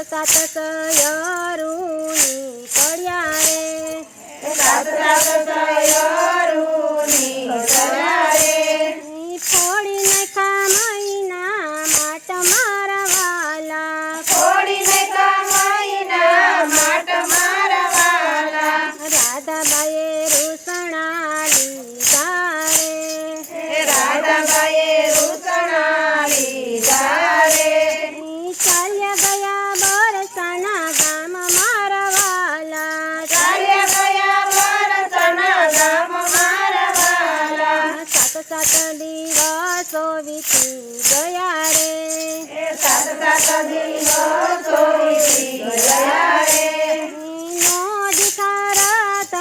સાત સયરુની પડ્યા રે, સાત સાત સયરુની પડ્યા રે, ફોડી નાખ્યા મહિના માટ મારા વાલા, ફોડી નાખ્યા મહિના માટ મારા વાલા, રાધાબાઈએ રૂસણા લીધા રે, રાધાબાઈએ રૂસણા લીધા રે, ચાલ્યા ગયા બરસાના ગામ મારા વાલા, ચાલ્યા ગયા બરસના ગામ મારા વાલા, સાત સાત દિવસો વીતી ગયા રે, સાત સાત દિવસો વીતી ગયા રે, નો દીકરા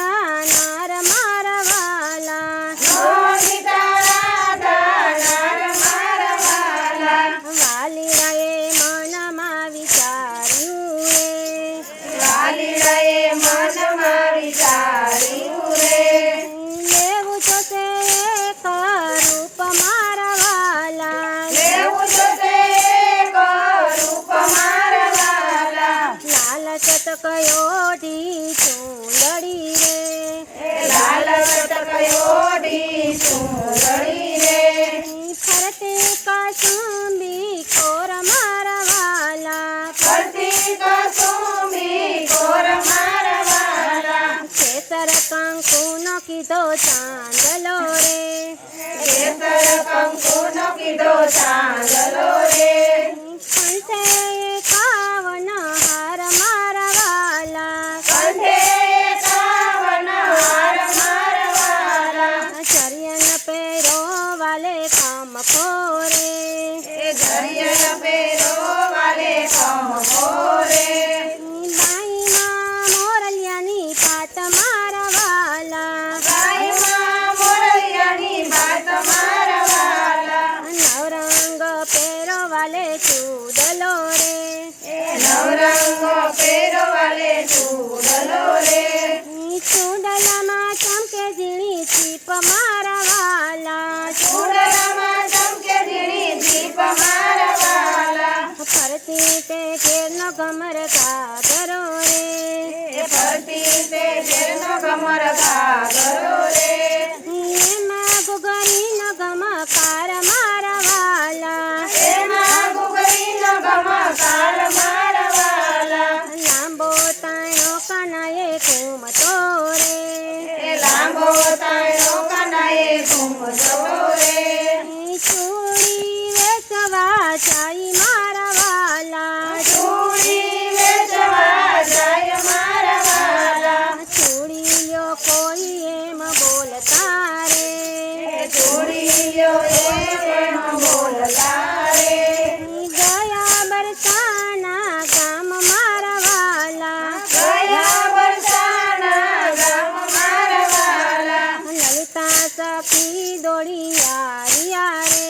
નાર મારા વાલા, નો દીકરા નાર મારા વાલા, વાલીડાએ મનમાં વિચાર્યું રે, વાલીડાએ મનમાં વિચાર્યું રે, લેવું તો છે એક રૂપ મારા વાલા, લેવું તો છે એક રૂપ મારા વાલા, લાલચ તો કયો ઢી ચૂંદડી રે, લાલ ચટકયોડી સુંદરી રે, ફરતે કસુંબી કોર મારા વાલા, ફરતી કસુંબી કોર મારા વાલા, કેસર કંકુનો કીધો ચાંદલો રે, કેસર કંકુનો કીધો ચાંદલો રે, કંઠે કાવન હાર મારા વાલા, કંઠે કાવન હાર મારા વાલા, ચરિયન પેરો વાલે કામ કોરે, જરિયલ પેરો વાલે કંકો રે, બાઈમાં મોરલિયાની પાટ મારા વાલા, બાઈમાં મોરૈયાની વાત મારા વાલા, નવરંગ પેરો વાલે ચૂડલો રે, નવરંગો પેરો વાલે ચૂડલો રે, ચૂડલામાં ચમકે ઝીણી ચીપ મારા વાલા, ચૂડલામાં ચમકે ઝીણી દીપ મારા વાલા, ફરતી તે ઘેરનો ગમર કાગરો રે, ફરતી તે ઘેરનો કમર ઘાઘરો રે, એમાં ગુગરીનો ગમકાર મારા વાલા, એમાં ઘૂઘરીનો ગમકાર મારા વાલા, લાંબો તાણો કનાએ ઘૂમતો રે, એ લાંબો તાણો કનાએ ઘૂમતો રે, ચૂડી વેચવા જાય મારા વાલા, ચૂડી વેચવા જાય મારા વાલા, ચૂડી લ્યો કોઈ એમ બોલતા રે, ચૂડીઓ એમ બોલતા રે, ગયા બરસાના ગામ મારા વાલા, ગયા બરસાના ગામ મારા વાલા, લલિતા સખી દોડી આવ્યા રે,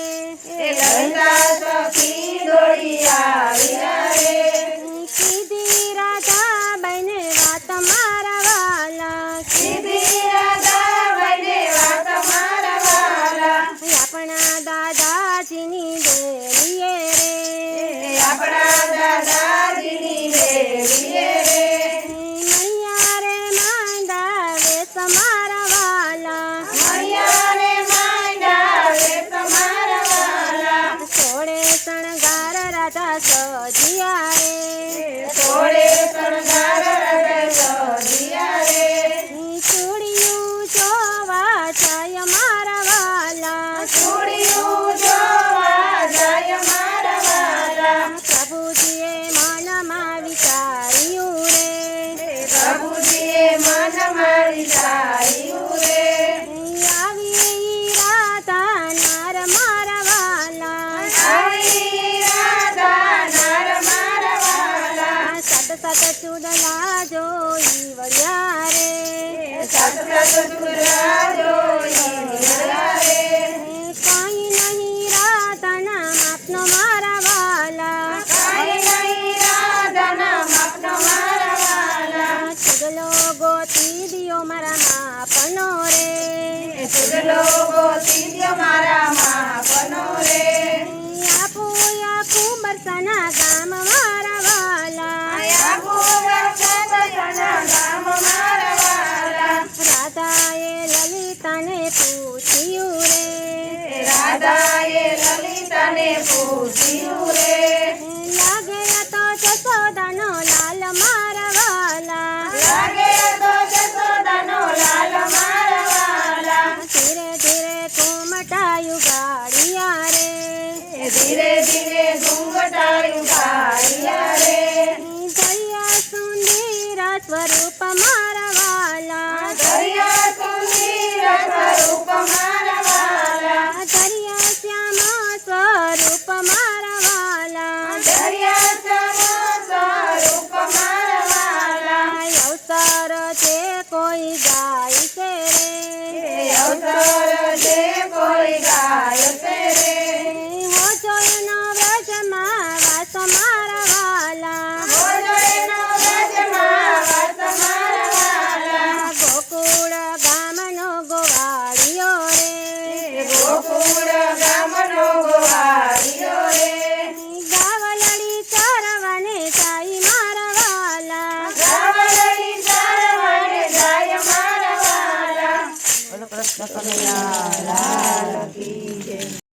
એ લલિતા સખી દોડી આવ્યા રે, કીધી રાધાબાઈને વાત મારા વાલા, સીધી રાધાબાઈને વાત મારા વાલા, આપણા દાદાજીની દેલીએ રે, આપણા દાદાજીની દેવીએ રે, મૈયા રે માંડા વેસ મારા વાલા, મૈયાને માંડા વેસ મારા વાલા, સોળે શણગાર રાધા સજિયા રે, થોડે શણગાર હૃદય સજિયા રે, ચૂડિયું જોવા જાય મારા વાલા, ચૂડિયું જોવા જાય મારા વાલા, પ્રભુજીએ મનમાં વિચાર્યું રે, પ્રભુજીએ મનમાં વિચાર્યું રે, આવી રાધા નાર મારા વાલા, આવી રાધા નાર મારા વાલા, સાત સાત ચૂડલા જોઈ વળ્યા રે, સત સત ચૂડલા જોઈ વળ્યા રે, કઈ નહીં રાધાના માપનો મારા વાલા, કાંઈ નહીં રાધાના માપનો મારા વાલા, ચૂડલો ગોતી દિયો મારા માપનો રે, ચૂડલો ગોતી દ્યો મારા માપનો રે, આપું બરસાના ગામ મારા વાલા, સ્વરૂપ મારા વાલા દરિયા સુંદર સ્વરૂપ મારા વાલા દરિયા શ્યામ સ્વરૂપ મારા વાલા દરિયા સ્વરૂપ મારા વાલા અવસર છે કોઈ ગાય છે રે અવસર જે કોઈ ગાય છે રે હો જોઈનો વ્રજમાં વાસ મારા વાલા મોજોયનો વ્રજમાં વાસ મારા વાલા ગોકુળ ગામનો ગોવાળિયો રે ગોકુળ ગામનો ગોવાળિયો રે ગાવલડી ચરવને સાઈ મારા વાલા ગાવલડી ચારવાને જાય મારા વાલા. બોલો કૃષ્ણ કનૈયા લાલ કી જય.